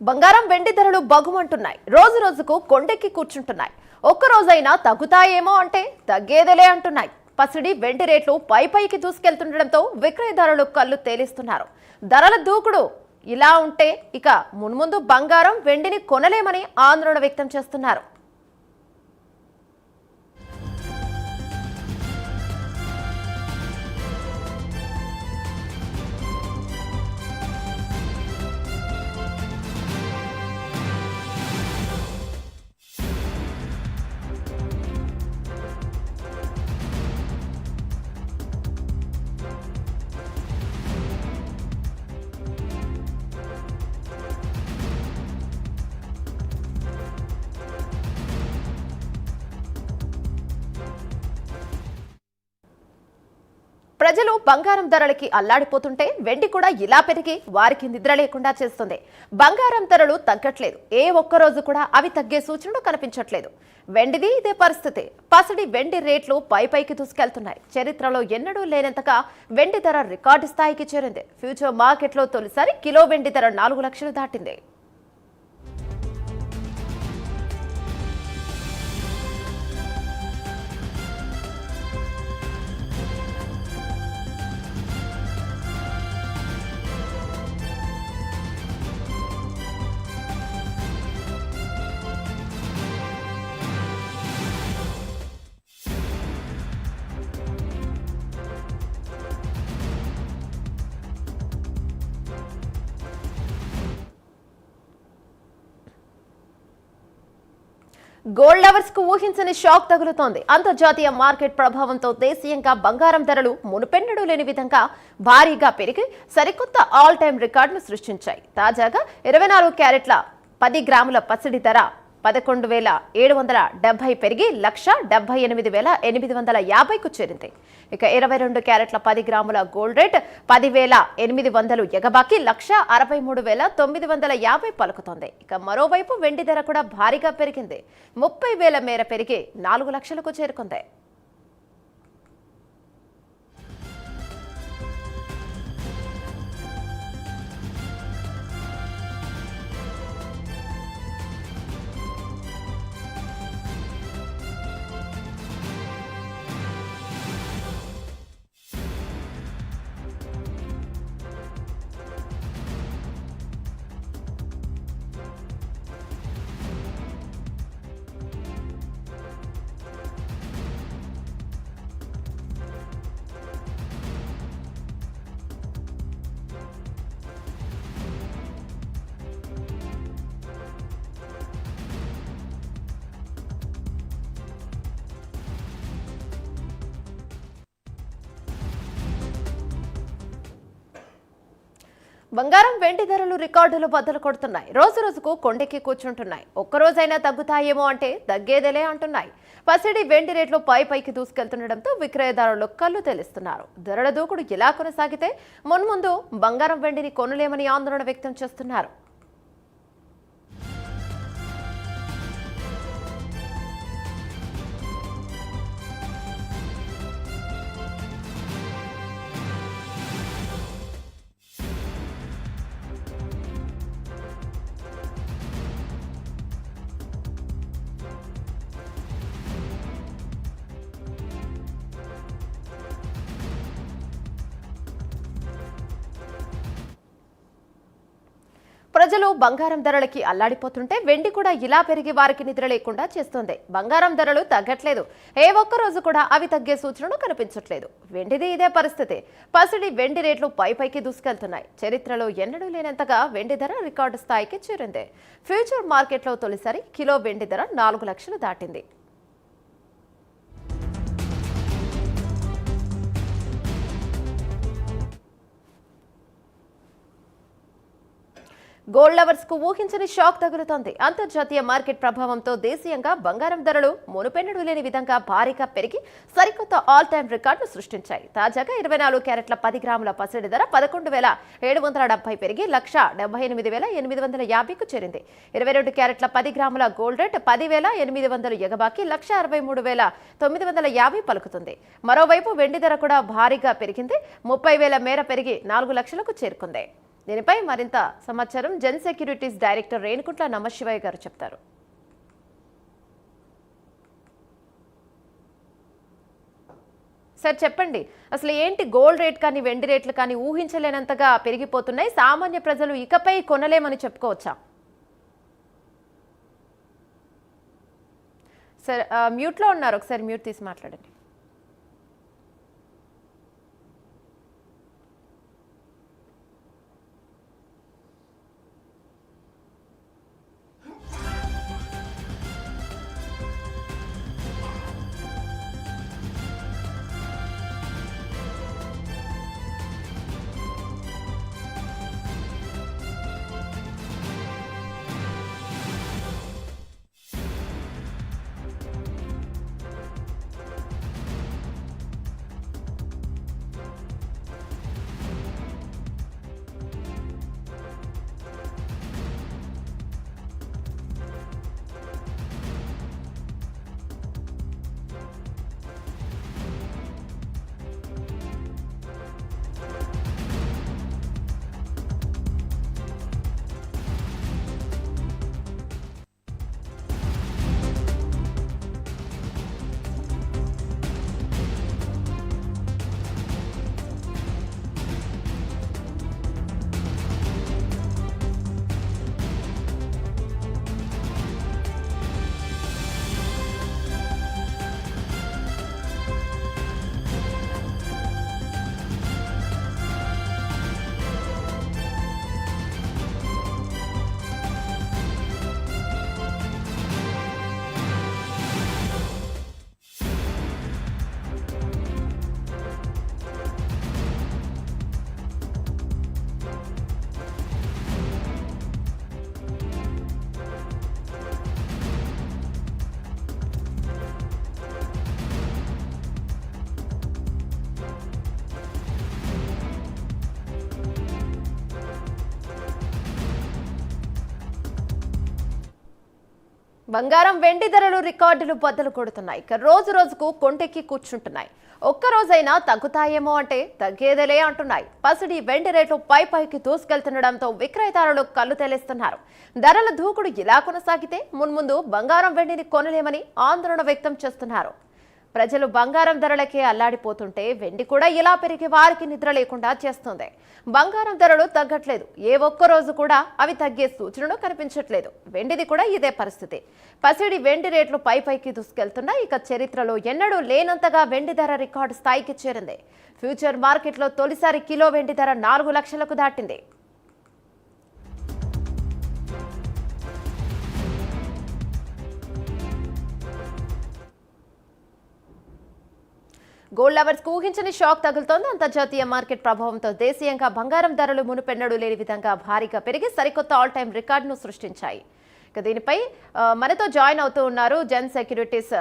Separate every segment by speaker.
Speaker 1: బంగారం వెండి ధరలు బగుమంటున్నాయి. రోజు రోజుకు కొండెక్కి కూర్చుంటున్నాయి. ఒక్క రోజైనా తగ్గుతాయేమో అంటే తగ్గేదేలే అంటున్నాయి. పసిడి వెండి రేట్లు పైకి దూసుకెళ్తుండడంతో విక్రయదారులు కళ్ళు తేలిస్తున్నారు. ధరల దూకుడు ఇలా ఉంటే ఇక మున్ముందు బంగారం వెండిని కొనలేమని ఆందోళన వ్యక్తం చేస్తున్నారు. ప్రజలు బంగారం ధరలకి అల్లాడిపోతుంటే వెండి కూడా ఇలా పెరిగి వారికి నిద్ర లేకుండా చేస్తుంది. బంగారం ధరలు తగ్గట్లేదు. ఏ ఒక్క రోజు కూడా అవి తగ్గే సూచనలు కనిపించట్లేదు. వెండిది ఇదే పరిస్థితి. పసిడి వెండి రేట్లు పైకి దూసుకెళ్తున్నాయి. చరిత్రలో ఎన్నడూ లేనంతగా వెండి ధర రికార్డు స్థాయికి చేరింది. ఫ్యూచర్ మార్కెట్లో తొలిసారి కిలో వెండి ధర 4 లక్షలు దాటింది. గోల్డ్ లవర్స్ కు ఊహించని షాక్ తగులుతోంది. అంతర్జాతీయ మార్కెట్ ప్రభావంతో దేశీయంగా బంగారం ధరలు మునుపెన్నడూ లేని విధంగా భారీగా పెరిగి సరికొత్త ఆల్ టైమ్ రికార్డును సృష్టించాయి. తాజాగా 24 క్యారెట్ల 10 గ్రాముల పసిడి ధర 11,770 పెరిగి 1,78,850కు చేరింది. ఇక 22 క్యారెట్ల 10 గ్రాముల గోల్డ్ రేట్ 10,800 ఎగబాకి 1,63,950 పలుకుతోంది. ఇక మరోవైపు వెండి ధర కూడా భారీగా పెరిగింది. 30,000 మేర పెరిగి 4 లక్షలకు చేరుకుంది. బంగారం వెండి ధరలు రికార్డులు బద్దలు కొడుతున్నాయి. రోజు రోజుకు కొండెక్కి కూర్చుంటున్నాయి. ఒక్కరోజైనా తగ్గుతాయేమో అంటే తగ్గేదేలే అంటున్నాయి. పసిడి వెండి రేట్లు పైకి దూసుకెళ్తుండడంతో విక్రయదారులు కళ్ళు తెలుస్తున్నారు. ధరల దూకుడు ఇలా కొనసాగితే మున్ముందు బంగారం వెండిని కొనలేమని ఆందోళన వ్యక్తం చేస్తున్నారు. ప్రజలు బంగారం ధరలకి అల్లాడిపోతుంటే వెండి కూడా ఇలా పెరిగి వారికి నిద్ర లేకుండా చేస్తుంది. బంగారం ధరలు తగ్గట్లేదు. ఏ ఒక్క రోజు కూడా అవి తగ్గే సూచనలు కనిపించట్లేదు. వెండిది ఇదే పరిస్థితి. పసిడి వెండి రేట్లు పైకి దూసుకెళ్తున్నాయి. చరిత్రలో ఎన్నడూ లేనంతగా వెండి ధర రికార్డు స్థాయికి చేరింది. ఫ్యూచర్ మార్కెట్లో తొలిసారి కిలో వెండి ధర 4 లక్షలు దాటింది. గోల్డ్ లవర్స్ కు ఊహించని షాక్ తగులుతోంది. అంతర్జాతీయ మార్కెట్ ప్రభావంతో దేశీయంగా బంగారం ధరలు మునుపెన్నడూ లేని విధంగా భారీగా పెరిగి సరికొత్త ఆల్ టైమ్ రికార్డును సృష్టించాయి. తాజాగా 24 క్యారెట్ల 10 గ్రాముల పసిడి ధర 11,770 పెరిగి 1,78,850కు చేరింది. 22 క్యారెట్ల 10 గ్రాముల గోల్డ్ రేట్ 10,800 ఎగబాకి 1,63,950 పలుకుతుంది. మరోవైపు వెండి ధర కూడా భారీగా పెరిగింది. 30,000 మేర పెరిగి 4 లక్షలకు చేరుకుంది. దీనిపై మరింత సమాచారం జెన్ సెక్యూరిటీస్ డైరెక్టర్ రేణుకుంట్ల నమశివయ్య గారు చెప్తారు. సార్ చెప్పండి, అసలు ఏంటి గోల్డ్ రేట్ కానీ వెండి రేట్లు కానీ ఊహించలేనంతగా పెరిగిపోతున్నాయి, సామాన్య ప్రజలు ఇకపై కొనలేమని చెప్పుకోవచ్చా? సార్ మ్యూట్లో ఉన్నారు, ఒకసారి మ్యూట్ తీసి మాట్లాడండి. బంగారం వెండి ధరలు రికార్డులు బద్దలు కొడుతున్నాయి. ఇక రోజు రోజుకు కొంటెక్కి కూర్చుంటున్నాయి. ఒక్క రోజైనా తగ్గుతాయేమో అంటే తగ్గేదేలే అంటున్నాయి. పసిడి వెండి రేట్లు పైకి దూసుకెళ్తుండడంతో విక్రయదారులు కళ్ళు తెలేస్తున్నారు. ధరల దూకుడు ఇలా కొనసాగితే మున్ముందు బంగారం వెండిని కొనలేమని ఆందోళన వ్యక్తం చేస్తున్నారు. ప్రజలు బంగారం ధరలకే అల్లాడిపోతుంటే వెండి కూడా ఇలా పెరిగి వారికి నిద్ర లేకుండా చేస్తుంది. బంగారం ధరలు తగ్గట్లేదు. ఏ ఒక్క రోజు కూడా అవి తగ్గే సూచనలు కనిపించట్లేదు. వెండిది కూడా ఇదే పరిస్థితి. పసిడి వెండి రేట్లు పైకి దూసుకెళ్తున్నాయి. ఇక చరిత్రలో ఎన్నడూ లేనంతగా వెండి ధర రికార్డు స్థాయికి చేరింది. ఫ్యూచర్ మార్కెట్లో తొలిసారి కిలో వెండి ధర 4 లక్షలకు దాటింది. గోల్డ్ లవర్స్ కు ఊహించని షాక్ తగులుతోంది. అంతర్జాతీయ మార్కెట్ ప్రభావంతో దేశీయంగా బంగారం ధరలు మునుపెన్నడూ లేని విధంగా భారీగా పెరిగి సరికొత్త ఆల్ టైమ్ రికార్డును సృష్టించాయి. ఇక దీనిపై మనతో జాయిన్ అవుతూ ఉన్నారు జెన్ సెక్యూరిటీస్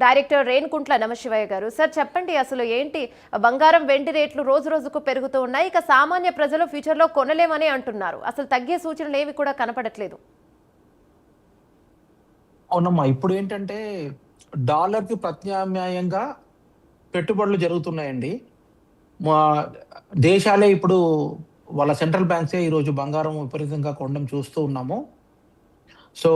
Speaker 1: డైరెక్టర్ రేణుకుంట్ల నమశివయ్య గారు. సార్ చెప్పండి, అసలు ఏంటి బంగారం వెండి రేట్లు రోజు రోజుకు పెరుగుతూ ఉన్నాయి. ఇక సామాన్య ప్రజలు ఫ్యూచర్లో కొనలేమని అంటున్నారు. అసలు తగ్గే సూచనలు ఏవి కూడా కనపడట్లేదు.
Speaker 2: అవునమ్మా, ఇప్పుడు ఏంటంటే డాలర్కి ప్రత్యామ్నాయంగా పెట్టుబడులు జరుగుతున్నాయండి. మా దేశాలే ఇప్పుడు వాళ్ళ సెంట్రల్ బ్యాంక్సే ఈరోజు బంగారం విపరీతంగా కొనడం చూస్తూ ఉన్నాము. సో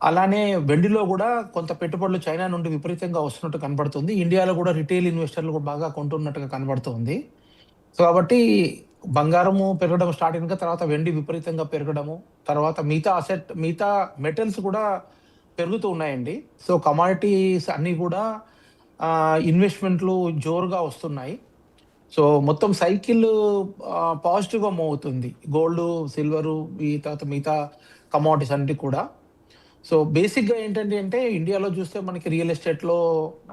Speaker 2: అలానే వెండిలో కూడా కొంత పెట్టుబడులు చైనా నుండి విపరీతంగా వస్తున్నట్టు కనబడుతుంది. ఇండియాలో కూడా రిటైల్ ఇన్వెస్టర్లు కూడా బాగా కొంటున్నట్టుగా కనబడుతుంది. సో కాబట్టి బంగారము పెరగడం స్టార్ట్ అయినాక తర్వాత వెండి విపరీతంగా పెరగడము, తర్వాత మిగతా మెటల్స్ కూడా పెరుగుతూ ఉన్నాయండి. సో కమాడిటీస్ అన్నీ కూడా ఇన్వెస్ట్మెంట్లు జోరుగా వస్తున్నాయి. సో మొత్తం సైకిల్ పాజిటివ్గా మూవ్ అవుతుంది. గోల్డ్, సిల్వరు, ఈ తర్వాత మిగతా కమాడిటీస్ అన్నిటి కూడా. సో బేసిక్గా ఏంటంటే ఇండియాలో చూస్తే మనకి రియల్ ఎస్టేట్లో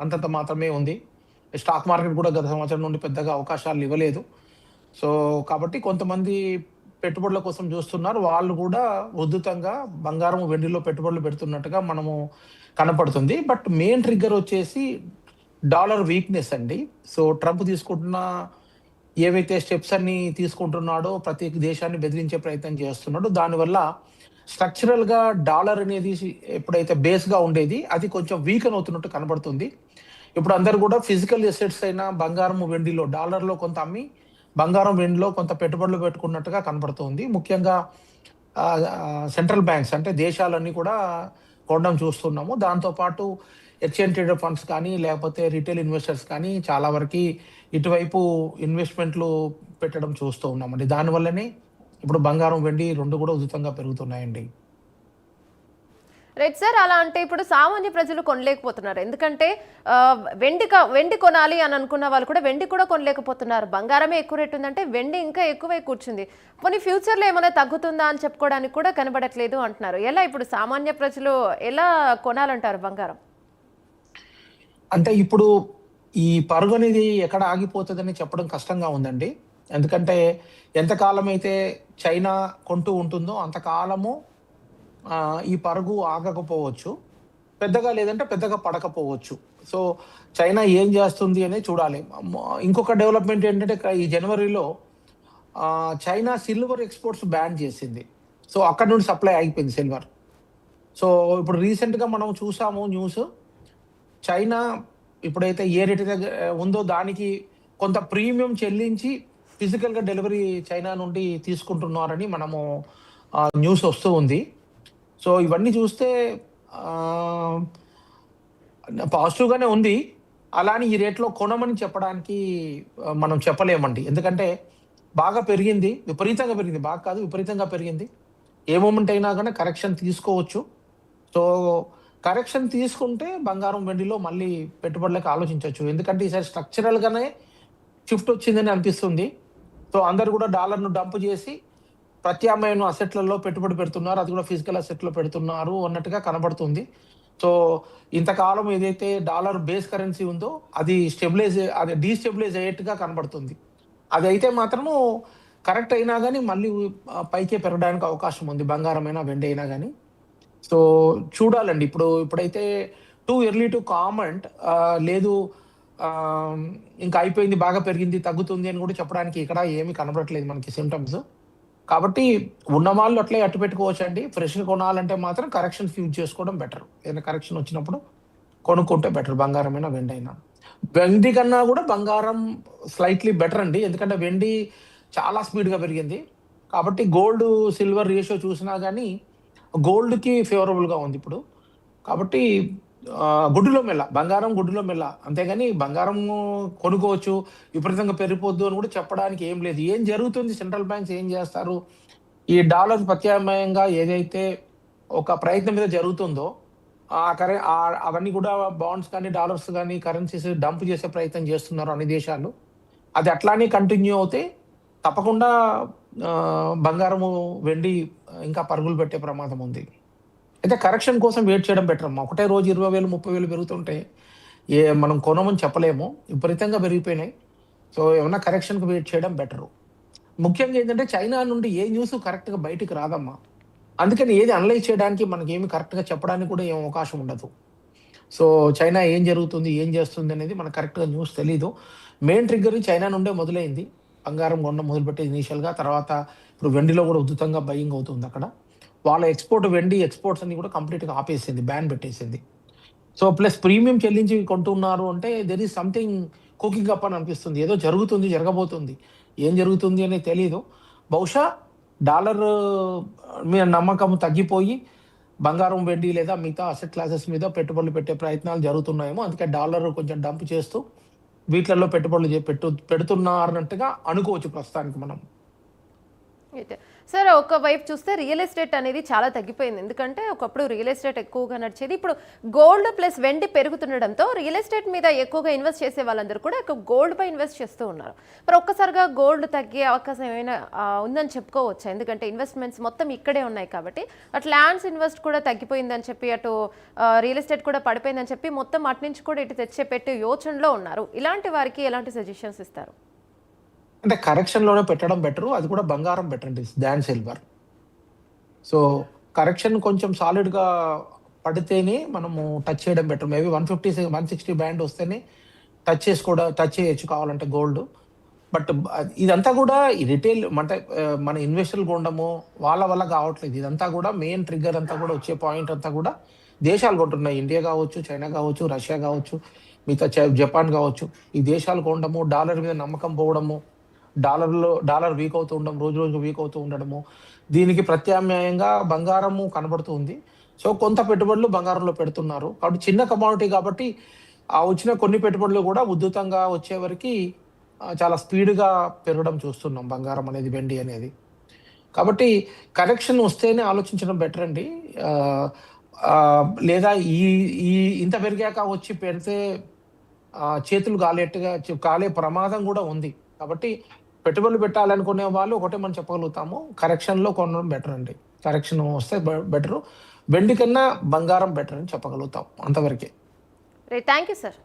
Speaker 2: అంతంత మాత్రమే ఉంది. స్టాక్ మార్కెట్ కూడా గత సంవత్సరం నుండి పెద్దగా అవకాశాలు ఇవ్వలేదు. సో కాబట్టి కొంతమంది పెట్టుబడుల కోసం చూస్తున్నారు. వాళ్ళు కూడా ఉద్ధృతంగా బంగారం వెండిలో పెట్టుబడులు పెడుతున్నట్టుగా మనము కనపడుతుంది. బట్ మెయిన్ ట్రిగ్గర్ వచ్చేసి డాలర్ వీక్నెస్ అండి. సో ట్రంప్ తీసుకుంటున్న ఏవైతే స్టెప్స్ అన్ని తీసుకుంటున్నాడో, ప్రతి దేశాన్ని బెదిరించే ప్రయత్నం చేస్తున్నాడో, దానివల్ల స్ట్రక్చరల్గా డాలర్ అనేది ఎప్పుడైతే బేస్గా ఉండేది అది కొంచెం వీకన్ అవుతున్నట్టు కనబడుతుంది. ఇప్పుడు అందరు కూడా ఫిజికల్ ఎసెట్స్ అయినా బంగారం వెండిలో డాలర్లో కొంత అమ్మి బంగారం వెండిలో కొంత పెట్టుబడులు పెట్టుకున్నట్టుగా కనబడుతుంది. ముఖ్యంగా సెంట్రల్ బ్యాంక్స్ అంటే దేశాలన్నీ కూడా కొనడం చూస్తున్నాము. దాంతో పాటు ఎక్స్‌చేంజ్ ట్రేడెడ్ ఫండ్స్ కానీ, లేకపోతే రిటైల్ ఇన్వెస్టర్స్ కానీ చాలా వరకి ఇటువైపు ఇన్వెస్ట్‌మెంట్లు పెట్టడం చూస్తూ ఉన్నామండి. దానివల్లనే ఇప్పుడు బంగారం, వెండి 2 కూడా ఉచితంగా పెరుగుతున్నాయండి.
Speaker 1: Right sir. అలా అంటే ఇప్పుడు సామాన్య ప్రజలు కొనలేకపోతున్నారు. ఎందుకంటే వెండి కొనాలి అని అనుకున్న వాళ్ళు కూడా వెండి కూడా కొనలేకపోతున్నారు. బంగారమే ఎక్కువ రేట్ ఉందంటే వెండి ఇంకా ఎక్కువే కూర్చుంది. పోనీ ఫ్యూచర్‌లో ఏమైనా తగ్గుతుందా అని చెప్పుకోవడానికి కూడా కనబడట్లేదు అంటున్నారు. ఎలా ఇప్పుడు సామాన్య ప్రజలు ఎలా కొనాలంటారు బంగారం?
Speaker 2: అంటే ఇప్పుడు ఈ పరుగనేది ఎక్కడ ఆగిపోతదని చెప్పడం కష్టంగా ఉందండి. ఎందుకంటే ఎంతకాలమైతే చైనా కొంటూ ఉంటుందో అంతకాలము ఈ పరుగు ఆగకపోవచ్చు. పెద్దగా లేదంటే పెద్దగా పడకపోవచ్చు. సో, చైనా ఏం జేస్తుంది అనేది చూడాలి. ఇంకొక డెవలప్‌మెంట్ ఏంటంటే ఈ జనవరిలో చైనా సిల్వర్ ఎక్స్‌పోర్ట్స్ బ్యాన్ జేసింది. సో, అక్కడి నుండి సప్లై ఆగిపోయింది సిల్వర్. సో, ఇప్పుడు రీసెంట్‌గా మనం చూసాము న్యూస్. చైనా ఇప్పుడైతే ఏ రేట్ అయితే ఉందో దానికి కొంత ప్రీమియం చెల్లించి ఫిజికల్‌గా డెలివరీ చైనా నుండి తీసుకుంటున్నారని మనము న్యూస్ వస్తూ ఉంది. సో, ఇవన్నీ చూస్తే ఆహ్, పాజిటివ్‌గానే ఉంది. అలా అని ఈ రేట్‌లో కొనమని చెప్పడానికి మనం చెప్పలేమండి. ఎందుకంటే బాగా పెరిగింది. విపరీతంగా పెరిగింది. బాగా కాదు, విపరీతంగా పెరిగింది. ఏ మూమెంట్ అయినా గాని కరెక్షన్ తీసుకోవచ్చు. సో, కరెక్షన్ తీసుకుంటే బంగారం, వెండిలో మళ్ళీ పెట్టుబడులకు ఆలోచించొచ్చు. ఎందుకంటే ఈసారి స్ట్రక్చరల్‌గానే షిఫ్ట్ వచ్చిందని అనిపిస్తుంది. సో, అందరూ కూడా డాలర్‌ను డంప్ చేసి ప్రత్యామ్నాయ అసెట్లలో పెట్టుబడి పెడుతున్నారు. అది కూడా ఫిజికల్ అసెట్‌లో పెడుతున్నారు అన్నట్టుగా కనబడుతుంది. సో, ఇంతకాలం ఏదైతే డాలర్ బేస్ కరెన్సీ ఉందో అది డీస్టెబిలైజ్ అయ్యేట్టుగా కనబడుతుంది. అదైతే మాత్రము కరెక్ట్ అయినా గాని మళ్ళీ పైకే పెరగడానికి అవకాశం ఉంది. బంగారమైనా, వెండి అయినా గాని. సో, చూడాలండి. ఇప్పుడైతే టూ ఎర్లీ టు కామెంట్ లేదు ఆహ్, ఇంకా అయిపోయింది, బాగా పెరిగింది, తగ్గుతుంది అని కూడా చెప్పడానికి ఇక్కడ ఏమి కనబడట్లేదు మనకి సింప్టమ్స్. కాబట్టి ఉన్నవాళ్ళు అట్లే అట్టిపెట్టుకోవచ్చండి. ఫ్రెష్‌గా కొనాలంటే మాత్రం కరెక్షన్స్ యూజ్ చేసుకోవడం బెటర్. ఏదైనా కరెక్షన్ వచ్చినప్పుడు కొనుక్కుంటే బెటర్ బంగారమైనా, వెండైనా. వెండి కన్నా కూడా బంగారం స్లైట్‌లీ బెటర్ అండి. ఎందుకంటే వెండి చాలా స్పీడ్‌గా పెరిగింది. కాబట్టి గోల్డ్, సిల్వర్ రేషియో చూసినా గాని గోల్డ్‌కి ఫేవరబుల్‌గా ఉందిప్పుడు. కాబట్టి గుడ్డులో మెల్ల. బంగారం గుడ్డులో మెల్ల. అంతేగాని బంగారము కొనుక్కోవచ్చు, విపరీతంగా పెరిగిపోద్దు అని కూడా చెప్పడానికి ఏం లేదు. ఏం జరుగుతుంది, సెంట్రల్ బ్యాంక్స్ ఏం చేస్తారు? ఈ డాలర్ ప్రత్యామ్నాయంగా ఏదైతే ఒక ప్రయత్నం మీద జరుగుతుందో, అవన్నీ కూడా బాండ్స్ కానీ, డాలర్స్ గానీ, కరెన్సీస్ డంప్ చేసే ప్రయత్నం చేస్తున్నారు అన్ని దేశాలు. అది అట్లానే కంటిన్యూ అవుతే తప్పకుండా బంగారము, వెండి ఇంకా పరుగులు పెట్టే ప్రమాదం ఉంది. అయితే కరెక్షన్ కోసం వెయిట్ చేయడం బెటర్ అమ్మా. ఒకటే రోజు 20,000, 30,000 పెరుగుతుంటే మనం కొనమని చెప్పలేము. విపరీతంగా పెరిగిపోయినాయి. సో, ఏమన్నా కరెక్షన్‌కి వెయిట్ చేయడం బెటరు. ముఖ్యంగా ఏంటంటే చైనా నుండి ఏ న్యూసు కరెక్ట్‌గా బయటికి రాదమ్మా. అందుకని ఏది అనలైజ్ చేయడానికి మనకేమి కరెక్ట్‌గా చెప్పడానికి కూడా ఏం అవకాశం ఉండదు. సో, చైనా ఏం జరుగుతుంది, ఏం చేస్తుంది అనేది మనకు కరెక్ట్‌గా న్యూస్ తెలీదు. మెయిన్ ట్రిగ్గర్ చైనా నుండే మొదలైంది. బంగారం కొనడం మొదలుపెట్టేది ఇనీషియల్‌గా. తర్వాత ఇప్పుడు వెండిలో కూడా ఉధృతంగా బయింగ్ అవుతుందక్కడ. వాళ్ళ వెండి ఎక్స్‌పోర్ట్స్ అన్ని కూడా కంప్లీట్‌గా ఆపేసింది. బ్యాన్ పెట్టేసింది. సో, ప్లస్ ప్రీమియం చెల్లించి కొంటున్నారు అంటే there is something cooking up అని అనిపిస్తుంది. ఏదో జరుగుతుంది, జరగబోతుంది. ఏం జరుగుతుంది అనేది తెలీదు. బహుశా డాలర్ మీద నమ్మకం తగ్గిపోయి బంగారం, వెండి లేదా మిగతా అసెట్ క్లాసెస్ మీద పెట్టుబడులు పెట్టే ప్రయత్నాలు జరుగుతున్నాయేమో. అందుకే డాలర్ కొంచెం డంప్ చేస్తూ వీటిలలో పెట్టుబడులు పెడుతున్నారన్నట్టుగా అనుకోవచ్చు ప్రస్తుతానికి మనం.
Speaker 1: అయితే సార్, ఒకవైపు చూస్తే రియల్ ఎస్టేట్ అనేది చాలా తగ్గిపోయింది. ఎందుకంటే ఒకప్పుడు రియల్ ఎస్టేట్ ఎక్కువగా నడిచేది. ఇప్పుడు గోల్డ్ ప్లస్ వెండి పెరుగుతుండడంతో రియల్ ఎస్టేట్ మీద ఎక్కువగా ఇన్వెస్ట్ చేసే వాళ్ళందరూ కూడా గోల్డ్ పై ఇన్వెస్ట్ చేస్తూ ఉన్నారు. మరి ఒక్కసారిగా గోల్డ్ తగ్గే అవకాశం ఏమైనా ఉందని చెప్పుకోవచ్చా? ఎందుకంటే ఇన్వెస్ట్మెంట్స్ మొత్తం ఇక్కడే ఉన్నాయి కాబట్టి. అటు ల్యాండ్స్ ఇన్వెస్ట్ కూడా తగ్గిపోయిందని చెప్పి, అటు రియల్ ఎస్టేట్ కూడా పడిపోయిందని చెప్పి మొత్తం అటు నుంచి కూడా ఇటు పెట్టే యోచనలో ఉన్నారు. ఇలాంటి వారికి ఎలాంటి సజెషన్స్ ఇస్తారు?
Speaker 2: అంటే కరెక్షన్‌లోనే పెట్టడం బెటరు. అది కూడా బంగారం బెటర్ అండి దాన్ సిల్వర్. సో, కరెక్షన్ కొంచెం సాలిడ్‌గా పడితేనే మనము టచ్ చేయడం బెటర్. మేబీ 150, 160 బ్యాండ్ వస్తేనే టచ్ చేయొచ్చు కావాలంటే గోల్డ్. బట్ ఇదంతా కూడా ఈ రిటైల్ అంటే మన ఇన్వెస్టర్లు కొనడము వాళ్ళ వల్ల కావట్లేదు. ఇదంతా కూడా మెయిన్ ట్రిగ్గర్ అంతా కూడా వచ్చే పాయింట్ అంతా కూడా దేశాలు కొంటున్నాయి. ఇండియా కావచ్చు, చైనా కావచ్చు, రష్యా కావచ్చు, మిగతా జపాన్ కావచ్చు. ఈ దేశాలు కొనడము, డాలర్ మీద నమ్మకం పోవడము, డాలర్ వీక్ అవుతూ ఉండడం, రోజు రోజు వీక్ అవుతూ ఉండడము, దీనికి ప్రత్యామ్నాయంగా బంగారము కనబడుతుంది. సో కొంత పెట్టుబడులు బంగారంలో పెడుతున్నారు. కాబట్టి చిన్న కమోడిటీ కాబట్టి ఆ వచ్చిన కొన్ని పెట్టుబడులు కూడా ఉధృతంగా వచ్చే వరకి చాలా స్పీడ్‌గా పెరగడం చూస్తున్నాం బంగారం అనేది, వెండి అనేది. కాబట్టి కరెక్షన్ వస్తేనే ఆలోచించడం బెటర్ అండి. ఆహ్, లేదా ఈ ఈ ఇంత పెరిగాక వచ్చి పెడితే చేతులు కాలే ప్రమాదం గూడా ఉంది. కాబట్టి పెట్టుబడులు పెట్టాలనుకునే వాళ్ళు ఒకటే మనం చెప్పగలుగుతాము. కరెక్షన్‌లో కొనడం బెటర్ అండి. కరెక్షన్ వస్తే బెటరు. వెండి కన్నా బంగారం బెటర్ అని చెప్పగలుగుతాం. అంతవరకే.
Speaker 1: రైట్. Thank you sir.